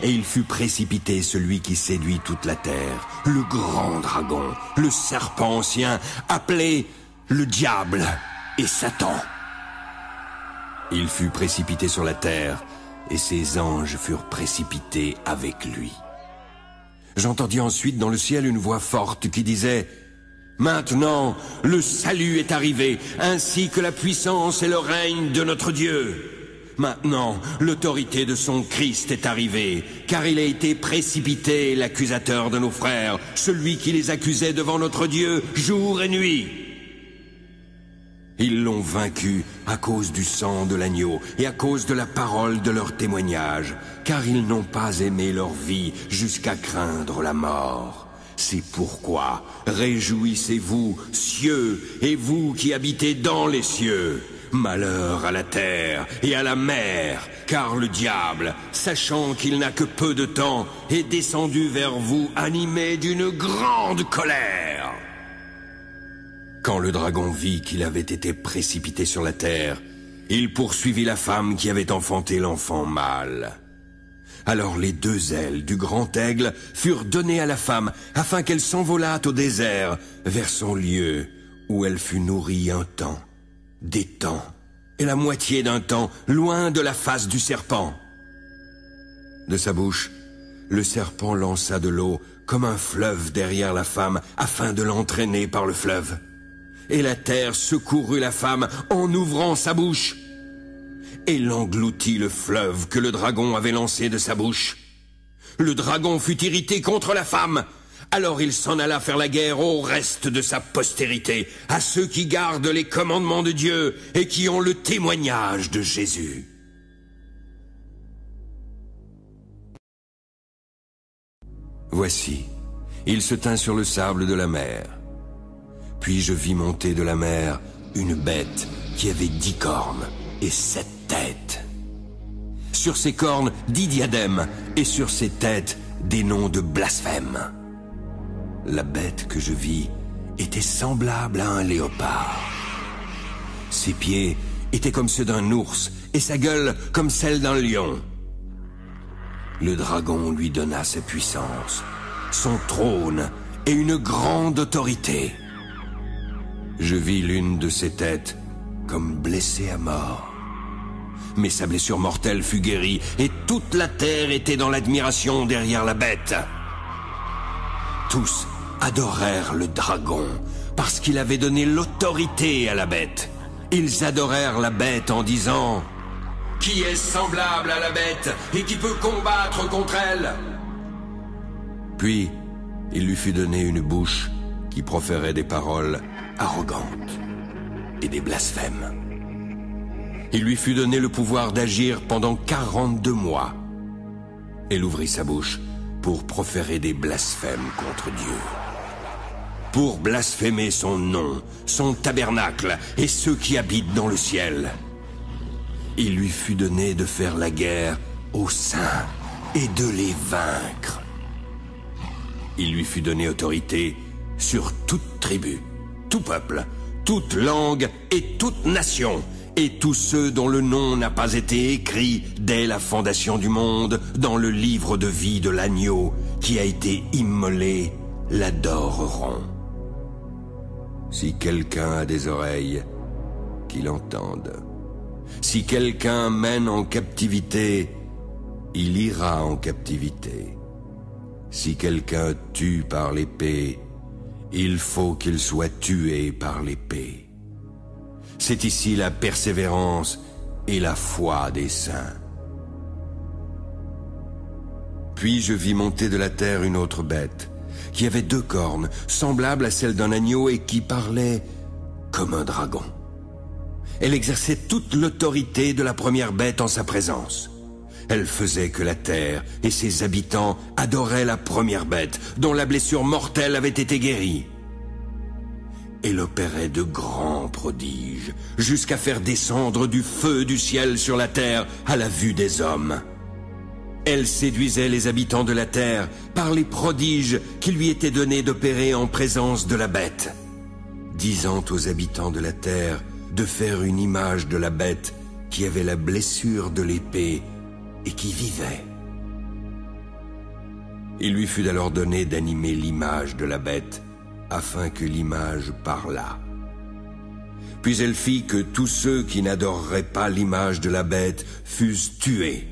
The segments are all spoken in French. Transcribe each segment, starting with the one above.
et il fut précipité celui qui séduit toute la terre, le grand dragon, le serpent ancien, appelé le diable et Satan. Il fut précipité sur la terre, et ses anges furent précipités avec lui. J'entendis ensuite dans le ciel une voix forte qui disait: Maintenant, le salut est arrivé, ainsi que la puissance et le règne de notre Dieu. Maintenant, l'autorité de son Christ est arrivée, car il a été précipité, l'accusateur de nos frères, celui qui les accusait devant notre Dieu jour et nuit. Ils l'ont vaincu à cause du sang de l'agneau et à cause de la parole de leur témoignage, car ils n'ont pas aimé leur vie jusqu'à craindre la mort. C'est pourquoi réjouissez-vous, cieux, et vous qui habitez dans les cieux. Malheur à la terre et à la mer, car le diable, sachant qu'il n'a que peu de temps, est descendu vers vous animé d'une grande colère. Quand le dragon vit qu'il avait été précipité sur la terre, il poursuivit la femme qui avait enfanté l'enfant mâle. Alors les deux ailes du grand aigle furent données à la femme, afin qu'elle s'envolât au désert, vers son lieu, où elle fut nourrie un temps, des temps, et la moitié d'un temps, loin de la face du serpent. De sa bouche, le serpent lança de l'eau comme un fleuve derrière la femme, afin de l'entraîner par le fleuve. Et la terre secourut la femme en ouvrant sa bouche, et l'engloutit le fleuve que le dragon avait lancé de sa bouche. Le dragon fut irrité contre la femme, alors il s'en alla faire la guerre au reste de sa postérité, à ceux qui gardent les commandements de Dieu et qui ont le témoignage de Jésus. Voici, il se tint sur le sable de la mer. Puis je vis monter de la mer une bête qui avait 10 cornes et 7 têtes. Sur ses cornes 10 diadèmes, et sur ses têtes des noms de blasphème. La bête que je vis était semblable à un léopard. Ses pieds étaient comme ceux d'un ours, et sa gueule comme celle d'un lion. Le dragon lui donna sa puissance, son trône et une grande autorité. Je vis l'une de ses têtes comme blessée à mort. Mais sa blessure mortelle fut guérie, et toute la terre était dans l'admiration derrière la bête. Tous adorèrent le dragon, parce qu'il avait donné l'autorité à la bête. Ils adorèrent la bête en disant: Qui est semblable à la bête, et qui peut combattre contre elle? Puis, il lui fut donné une bouche qui proférait des paroles arrogantes et des blasphèmes. Il lui fut donné le pouvoir d'agir pendant 42 mois. Elle ouvrit sa bouche pour proférer des blasphèmes contre Dieu, pour blasphémer son nom, son tabernacle et ceux qui habitent dans le ciel. Il lui fut donné de faire la guerre aux saints et de les vaincre. Il lui fut donné autorité sur toute tribu, tout peuple, toute langue et toute nation, et tous ceux dont le nom n'a pas été écrit dès la fondation du monde dans le livre de vie de l'agneau qui a été immolé l'adoreront. Si quelqu'un a des oreilles, qu'il entende. Si quelqu'un mène en captivité, il ira en captivité. Si quelqu'un tue par l'épée, il faut qu'il soit tué par l'épée. C'est ici la persévérance et la foi des saints. Puis je vis monter de la terre une autre bête, qui avait 2 cornes, semblables à celles d'un agneau et qui parlait comme un dragon. Elle exerçait toute l'autorité de la première bête en sa présence. Elle faisait que la terre et ses habitants adoraient la première bête, dont la blessure mortelle avait été guérie. Elle opérait de grands prodiges, jusqu'à faire descendre du feu du ciel sur la terre à la vue des hommes. Elle séduisait les habitants de la terre par les prodiges qui lui étaient donnés d'opérer en présence de la bête, disant aux habitants de la terre de faire une image de la bête qui avait la blessure de l'épée et qui vivait. Il lui fut alors donné d'animer l'image de la bête, afin que l'image parlât. Puis elle fit que tous ceux qui n'adoreraient pas l'image de la bête fussent tués.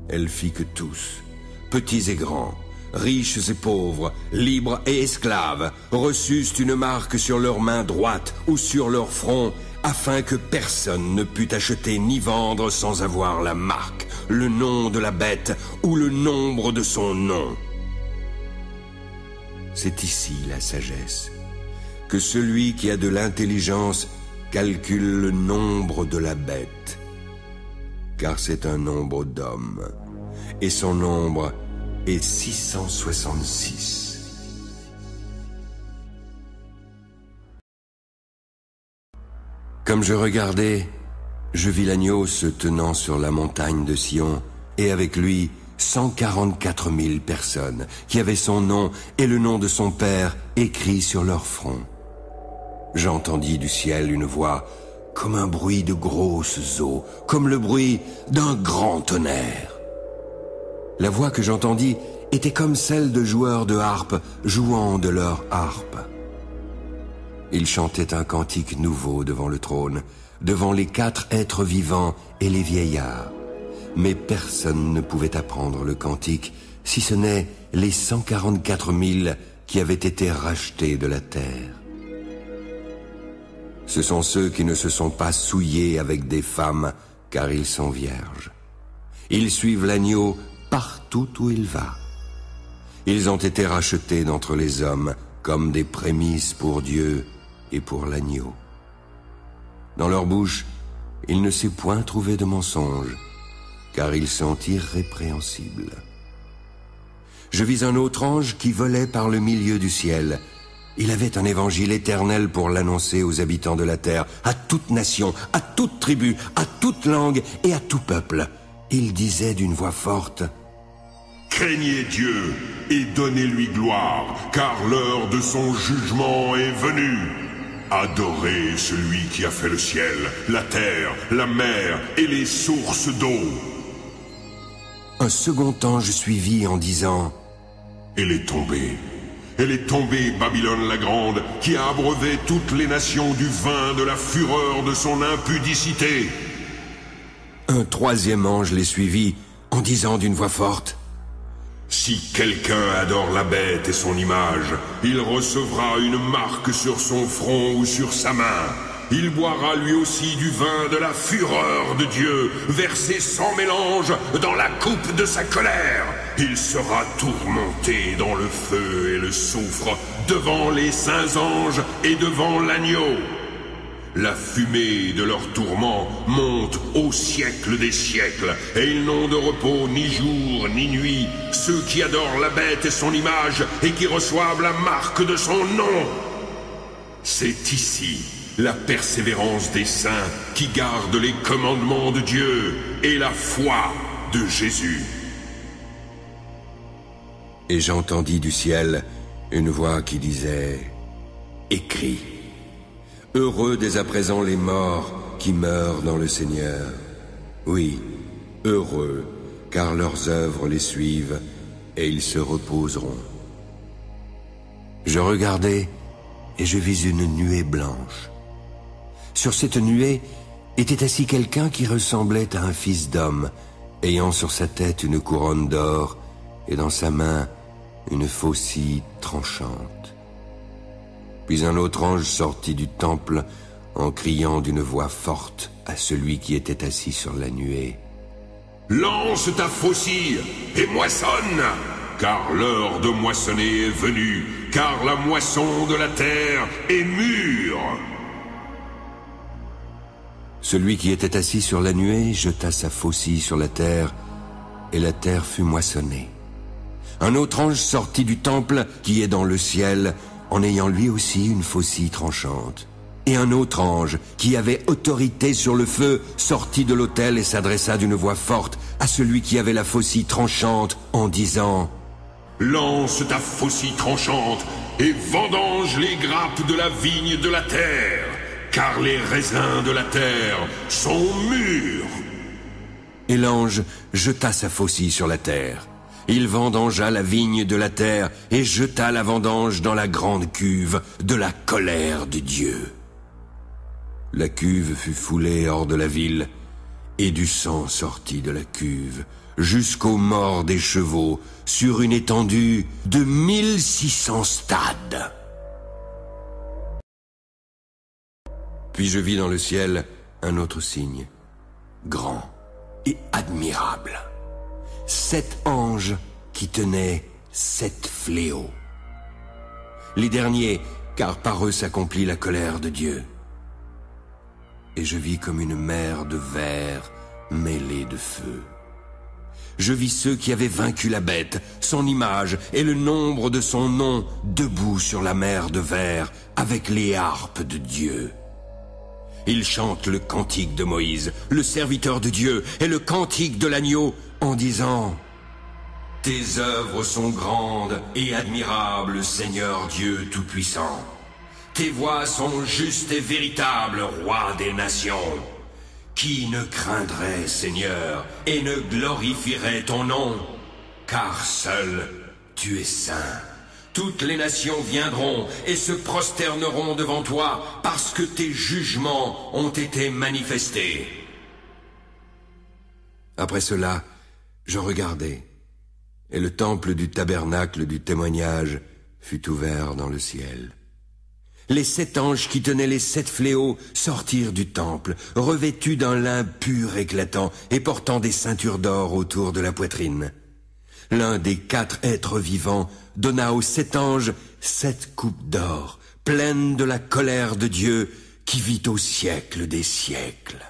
Elle fit que tous, petits et grands, riches et pauvres, libres et esclaves, reçussent une marque sur leur main droite ou sur leur front, afin que personne ne pût acheter ni vendre sans avoir la marque, le nom de la bête ou le nombre de son nom. C'est ici la sagesse, que celui qui a de l'intelligence calcule le nombre de la bête, car c'est un nombre d'hommes, et son nombre est 666. Comme je regardais, je vis l'agneau se tenant sur la montagne de Sion, et avec lui 144 000 personnes, qui avaient son nom et le nom de son père écrits sur leur front. J'entendis du ciel une voix comme un bruit de grosses eaux, comme le bruit d'un grand tonnerre. La voix que j'entendis était comme celle de joueurs de harpe jouant de leur harpe. Ils chantaient un cantique nouveau devant le trône, devant les 4 êtres vivants et les vieillards. Mais personne ne pouvait apprendre le cantique, si ce n'est les 144 000 qui avaient été rachetés de la terre. Ce sont ceux qui ne se sont pas souillés avec des femmes, car ils sont vierges. Ils suivent l'agneau partout où il va. Ils ont été rachetés d'entre les hommes, comme des prémices pour Dieu et pour l'agneau. Dans leur bouche, il ne s'est point trouvé de mensonge, car ils sont irrépréhensibles. Je vis un autre ange qui volait par le milieu du ciel. Il avait un évangile éternel pour l'annoncer aux habitants de la terre, à toute nation, à toute tribu, à toute langue et à tout peuple. Il disait d'une voix forte: Craignez Dieu et donnez-lui gloire, car l'heure de son jugement est venue. Adorez celui qui a fait le ciel, la terre, la mer et les sources d'eau. Un second ange suivit en disant: Elle est tombée, Babylone la grande, qui a abreuvé toutes les nations du vin de la fureur de son impudicité. Un troisième ange les suivit en disant d'une voix forte: Si quelqu'un adore la bête et son image, il recevra une marque sur son front ou sur sa main. Il boira lui aussi du vin de la fureur de Dieu, versé sans mélange dans la coupe de sa colère. Il sera tourmenté dans le feu et le soufre, devant les saints anges et devant l'agneau. La fumée de leur tourment monte au siècle des siècles, et ils n'ont de repos ni jour ni nuit, ceux qui adorent la bête et son image, et qui reçoivent la marque de son nom. C'est ici la persévérance des saints qui gardent les commandements de Dieu et la foi de Jésus. Et j'entendis du ciel une voix qui disait: Écris. Heureux dès à présent les morts qui meurent dans le Seigneur. Oui, heureux, car leurs œuvres les suivent, et ils se reposeront. Je regardai, et je vis une nuée blanche. Sur cette nuée était assis quelqu'un qui ressemblait à un fils d'homme, ayant sur sa tête une couronne d'or, et dans sa main une faucille tranchante. Puis un autre ange sortit du temple en criant d'une voix forte à celui qui était assis sur la nuée: Lance ta faucille et moissonne, car l'heure de moissonner est venue, car la moisson de la terre est mûre. Celui qui était assis sur la nuée jeta sa faucille sur la terre, et la terre fut moissonnée. Un autre ange sortit du temple qui est dans le ciel, en ayant lui aussi une faucille tranchante. Et un autre ange, qui avait autorité sur le feu, sortit de l'autel et s'adressa d'une voix forte à celui qui avait la faucille tranchante, en disant: Lance ta faucille tranchante et vendange les grappes de la vigne de la terre, car les raisins de la terre sont mûrs. Et l'ange jeta sa faucille sur la terre. Il vendangea la vigne de la terre et jeta la vendange dans la grande cuve de la colère de Dieu. La cuve fut foulée hors de la ville, et du sang sortit de la cuve, jusqu'aux morts des chevaux, sur une étendue de 1600 stades. Puis je vis dans le ciel un autre signe, grand et admirable. 7 anges qui tenaient 7 fléaux. Les derniers, car par eux s'accomplit la colère de Dieu. Et je vis comme une mer de verre mêlée de feu. Je vis ceux qui avaient vaincu la bête, son image et le nombre de son nom, debout sur la mer de verre, avec les harpes de Dieu. Ils chantent le cantique de Moïse, le serviteur de Dieu, et le cantique de l'agneau, en disant: Tes œuvres sont grandes et admirables, Seigneur Dieu Tout-Puissant. Tes voies sont justes et véritables, Roi des nations. Qui ne craindrait, Seigneur, et ne glorifierait ton nom? Car seul tu es saint. Toutes les nations viendront et se prosterneront devant toi, parce que tes jugements ont été manifestés. Après cela, je regardai, et le temple du tabernacle du témoignage fut ouvert dans le ciel. Les 7 anges qui tenaient les 7 fléaux sortirent du temple, revêtus d'un lin pur éclatant et portant des ceintures d'or autour de la poitrine. L'un des 4 êtres vivants donna aux 7 anges 7 coupes d'or, pleines de la colère de Dieu qui vit au siècle des siècles.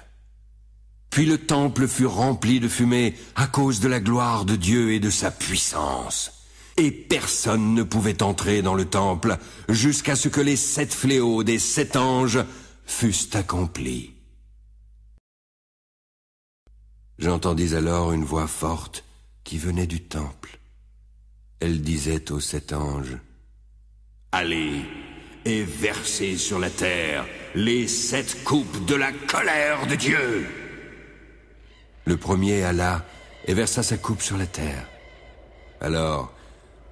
Puis le temple fut rempli de fumée à cause de la gloire de Dieu et de sa puissance. Et personne ne pouvait entrer dans le temple jusqu'à ce que les 7 fléaux des 7 anges fussent accomplis. J'entendis alors une voix forte qui venait du temple. Elle disait aux 7 anges: Allez et versez sur la terre les 7 coupes de la colère de Dieu. Le premier alla et versa sa coupe sur la terre. Alors,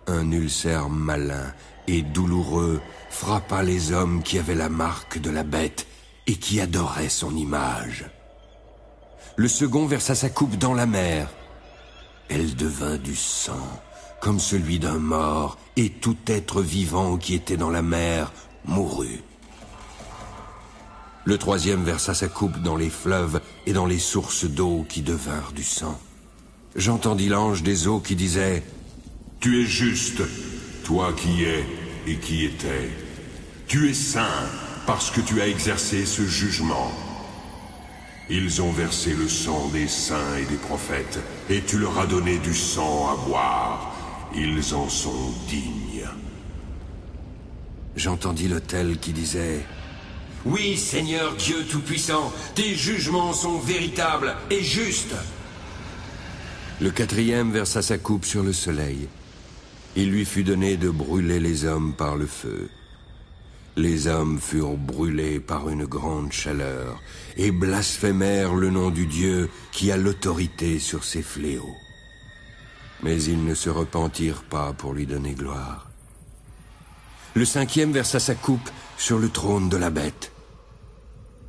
un ulcère malin et douloureux frappa les hommes qui avaient la marque de la bête et qui adoraient son image. Le second versa sa coupe dans la mer. Elle devint du sang, comme celui d'un mort, et tout être vivant qui était dans la mer mourut. Le troisième versa sa coupe dans les fleuves et dans les sources d'eau qui devinrent du sang. J'entendis l'ange des eaux qui disait: Tu es juste, toi qui es et qui étais. Tu es saint, parce que tu as exercé ce jugement. Ils ont versé le sang des saints et des prophètes, et tu leur as donné du sang à boire. Ils en sont dignes. J'entendis l'autel qui disait: Oui, Seigneur Dieu Tout-Puissant, tes jugements sont véritables et justes. Le quatrième versa sa coupe sur le soleil. Il lui fut donné de brûler les hommes par le feu. Les hommes furent brûlés par une grande chaleur et blasphémèrent le nom du Dieu qui a l'autorité sur ces fléaux. Mais ils ne se repentirent pas pour lui donner gloire. Le cinquième versa sa coupe sur le trône de la bête.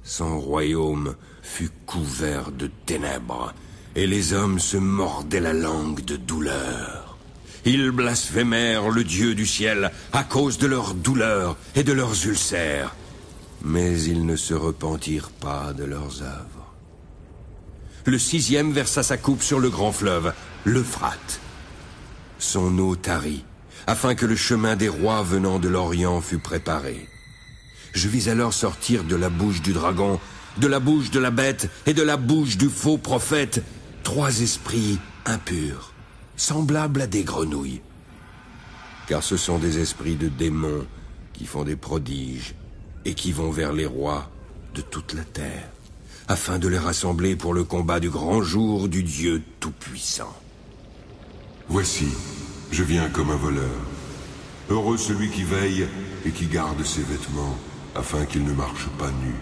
Son royaume fut couvert de ténèbres, et les hommes se mordaient la langue de douleur. Ils blasphémèrent le Dieu du ciel à cause de leurs douleurs et de leurs ulcères, mais ils ne se repentirent pas de leurs œuvres. Le sixième versa sa coupe sur le grand fleuve, l'Euphrate. Son eau tarit, afin que le chemin des rois venant de l'Orient fût préparé. Je vis alors sortir de la bouche du dragon, de la bouche de la bête et de la bouche du faux prophète 3 esprits impurs, semblables à des grenouilles. Car ce sont des esprits de démons qui font des prodiges et qui vont vers les rois de toute la terre, afin de les rassembler pour le combat du grand jour du Dieu Tout-Puissant. Voici, je viens comme un voleur. Heureux celui qui veille et qui garde ses vêtements, afin qu'il ne marche pas nu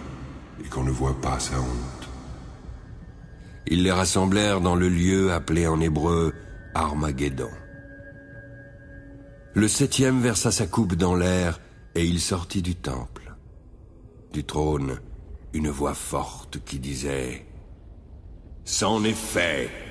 et qu'on ne voit pas sa honte. Ils les rassemblèrent dans le lieu appelé en hébreu Armageddon. Le 7e versa sa coupe dans l'air, et il sortit du temple. Du trône, une voix forte qui disait « C'en est fait !